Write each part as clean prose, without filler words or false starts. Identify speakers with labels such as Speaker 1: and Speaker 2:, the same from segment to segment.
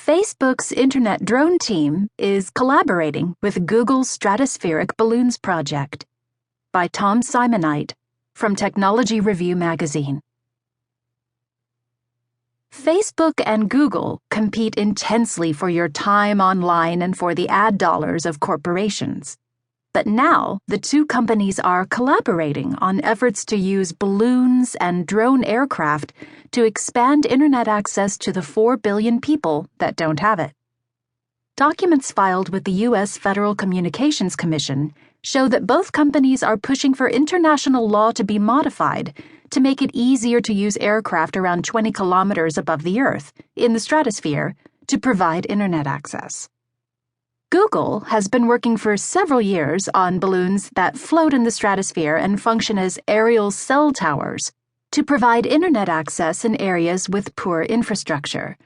Speaker 1: Facebook's Internet drone team is collaborating with Google's Stratospheric Balloons project. By Tom Simonite from Technology Review magazine. Facebook and Google compete intensely for your time online and for the ad dollars of corporations. But now, the two companies are collaborating on efforts to use balloons and drone aircraft to expand Internet access to the 4 billion people that don't have it. Documents filed with the U.S. Federal Communications Commission show that both companies are pushing for international law to be modified to make it easier to use aircraft around 20 kilometers above the Earth, in the stratosphere, to provide Internet access. Google has been working for several years on balloons that float in the stratosphere and function as aerial cell towers to provide Internet access in areas with poor infrastructure.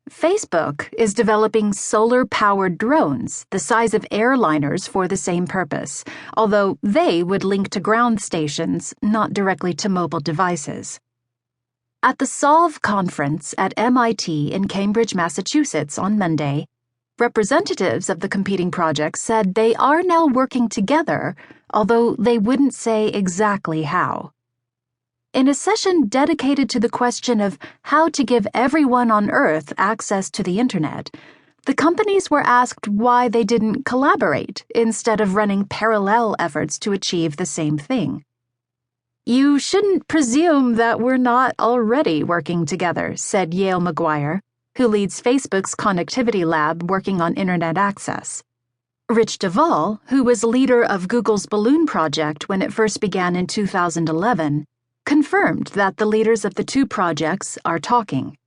Speaker 1: Facebook is developing solar-powered drones the size of airliners for the same purpose, although they would link to ground stations, not directly to mobile devices. At the Solve conference at MIT in Cambridge, Massachusetts on Monday, representatives of the competing projects said they are now working together, although they wouldn't say exactly how. In a session dedicated to the question of how to give everyone on Earth access to the Internet, the companies were asked why they didn't collaborate instead of running parallel efforts to achieve the same thing. "You shouldn't presume that we're not already working together," said Yale Maguire, who leads Facebook's connectivity lab working on Internet access. Rich Duvall, who was leader of Google's balloon project when it first began in 2011, confirmed that the leaders of the two projects are talking.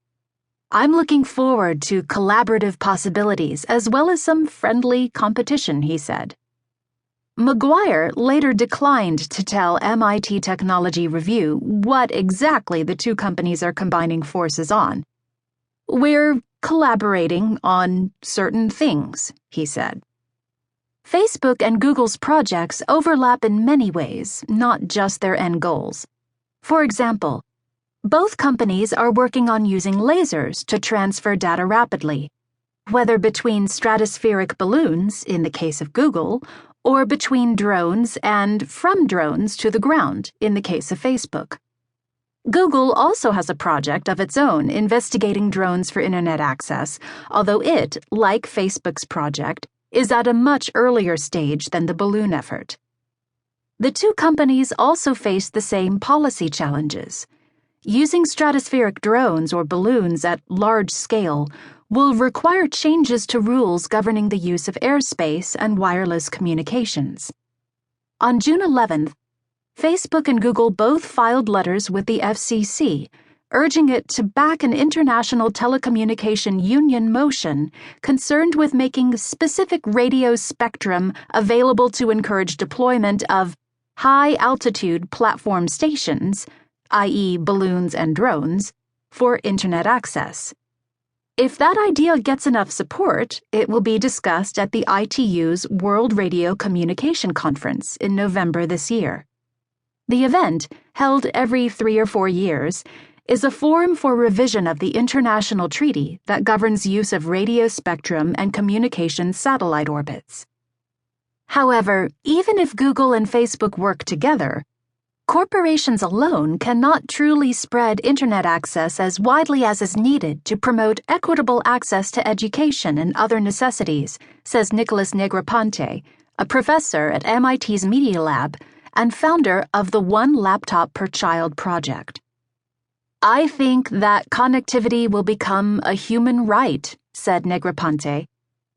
Speaker 1: "I'm looking forward to collaborative possibilities as well as some friendly competition," he said. Maguire later declined to tell MIT Technology Review what exactly the two companies are combining forces on. "We're collaborating on certain things," he said. Facebook and Google's projects overlap in many ways, not just their end goals. For example, both companies are working on using lasers to transfer data rapidly, whether between stratospheric balloons, in the case of Google, or between drones and from drones to the ground, in the case of Facebook. Google also has a project of its own investigating drones for Internet access, although it, like Facebook's project, is at a much earlier stage than the balloon effort. The two companies also face the same policy challenges. Using stratospheric drones or balloons at large scale will require changes to rules governing the use of airspace and wireless communications. On June 11th, Facebook and Google both filed letters with the FCC, urging it to back an international telecommunication union motion concerned with making specific radio spectrum available to encourage deployment of high-altitude platform stations, i.e. balloons and drones, for Internet access. If that idea gets enough support, it will be discussed at the ITU's World Radio Communication Conference in November this year. The event, held every 3 or 4 years, is a forum for revision of the international treaty that governs use of radio spectrum and communication satellite orbits. However, even if Google and Facebook work together, corporations alone cannot truly spread Internet access as widely as is needed to promote equitable access to education and other necessities, says Nicholas Negroponte, a professor at MIT's Media Lab and founder of the One Laptop Per Child project. "I think that connectivity will become a human right," said Negroponte,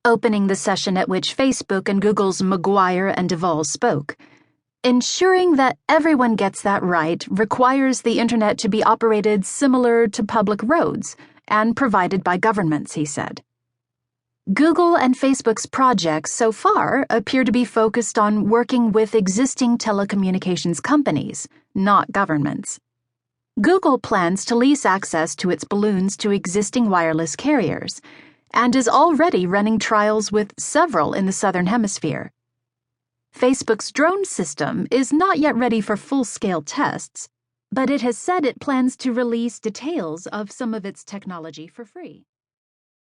Speaker 1: opening the session at which Facebook and Google's Maguire and Duvall spoke. "Ensuring that everyone gets that right requires the Internet to be operated similar to public roads and provided by governments," he said. Google and Facebook's projects so far appear to be focused on working with existing telecommunications companies, not governments. Google plans to lease access to its balloons to existing wireless carriers, and is already running trials with several in the Southern Hemisphere. Facebook's drone system is not yet ready for full-scale tests, but it has said it plans to release details of some of its technology for free.